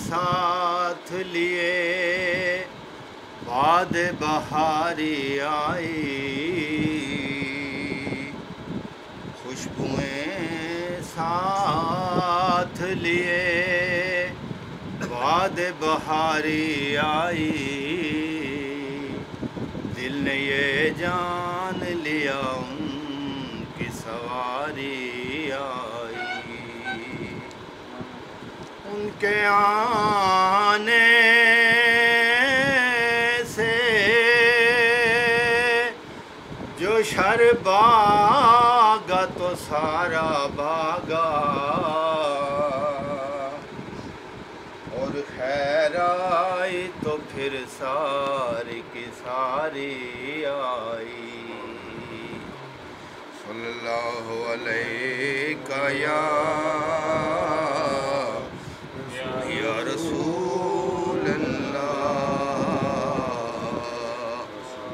साथ लिए बाद बहारी आई, खुशबुएं साथ लिए बाद बहारी आई, दिल ने ये जान लिया उनकी सवारी आई। उनके आने से जो शर भागा तो सारा भागा, और खैर आई तो फिर सारी की सारी आई। सल्लल्लाहु अलैहि या रसूल अल्लाह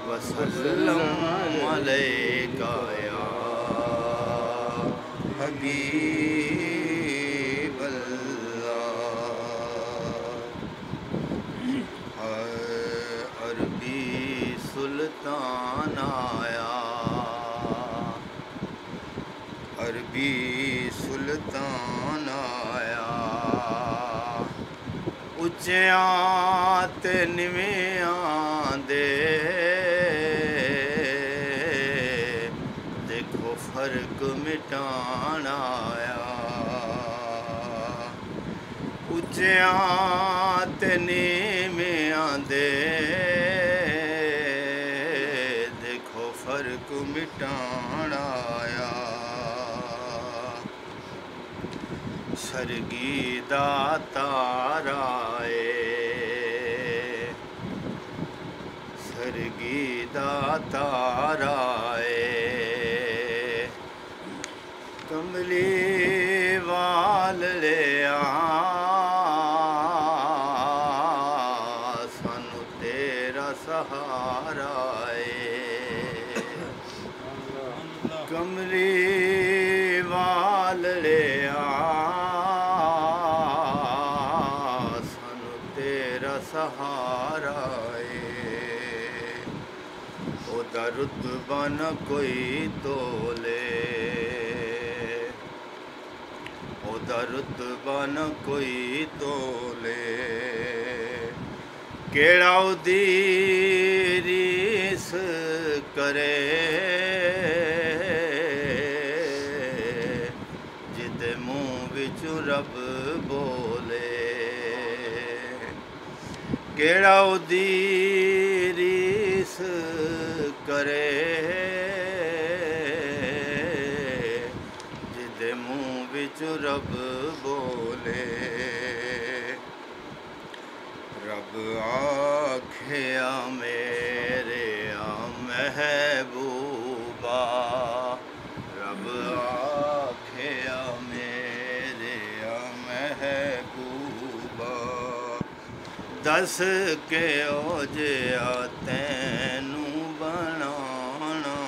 वसल्लम अलैका या हबीब अल्लाह। अरबी सुल्तान आया, अरबी सुल्तान आया, उच्चियां ते निवियां दे देखो फर्क मिटान आया। उच्चियां ते निवियां दे देखो फर्क मिटान आया। सरगी दातार आए, सरगी दातार आए, कमली वाल ले सानू तेरा सहारा है। कमली वाल ले सहारा है। ओदा रुतबा न कोई तोले, ओदा रुतबा न कोई तोले, केड़ा उदी रीस करे जिदे मुँह विचों रब बोले। केड़ा उदी रीस करे जिदे मुँह विच रब बोले। रब आखिया मेरे महबूबा, रब आखिया मेरे महबूबा, दस के ओजिया तैनू बनाना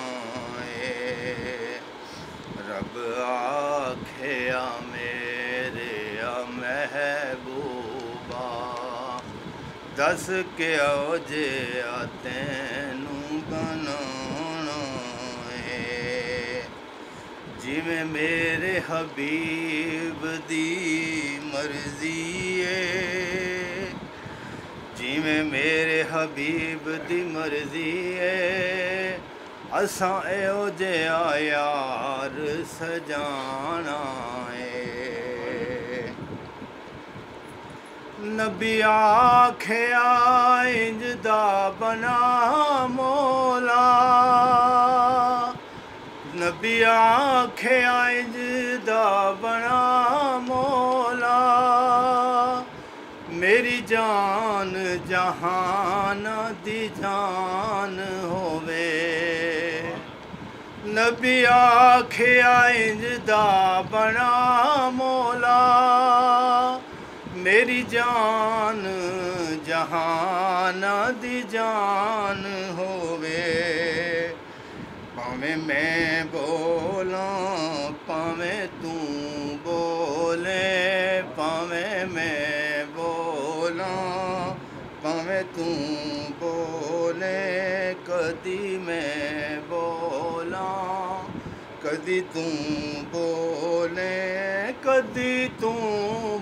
है। रब आखिया मेरे महबूबा, दस के ओजिया तैनू बनाना है। जिवें मेरे हबीब दी मर्जी है, जिवें मेरे हबीब दी मर्जी है, असां एहो जिहा यार सजाना है। नबी आखिया इंज दा बना मौला, नबी आखिया इंज दा बना मौला, मेरी जान जहान दी जान होवे। नबी आखिया इंज दा बना मौला, मेरी जान जहान दी जान होवे। भावें मैं बोला भावें तू बोले, भावें मैं बोल तू बोले कदी मैं बोला, कदी तू बोले कदी तू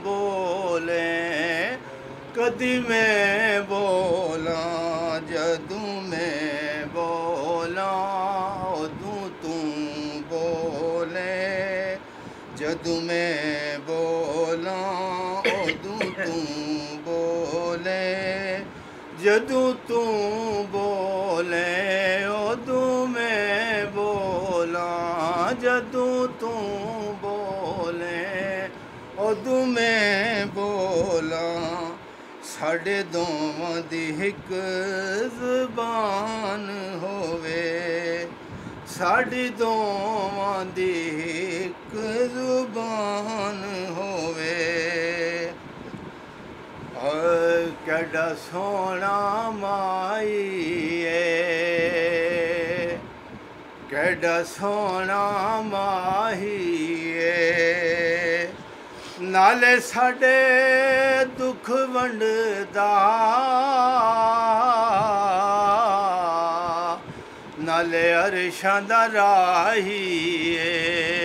बोले कदी मैं बोला, जदू मैं बोला उदू तू बोले, जदू मैं बोला उदू तू बोले, जदू तू बोले उदू मैं बोला, जदू तू बोले उदू मैं बोला। साढ़े दोवां दी हिक ज़बान होवे, साड़ी दोवां दी हिक ज़ुबान होवे। केड़ा सोहना माई है, केड़ा सोहना माही है, नाले साडे दुख वंडदा, नाले अरशां दा राही है।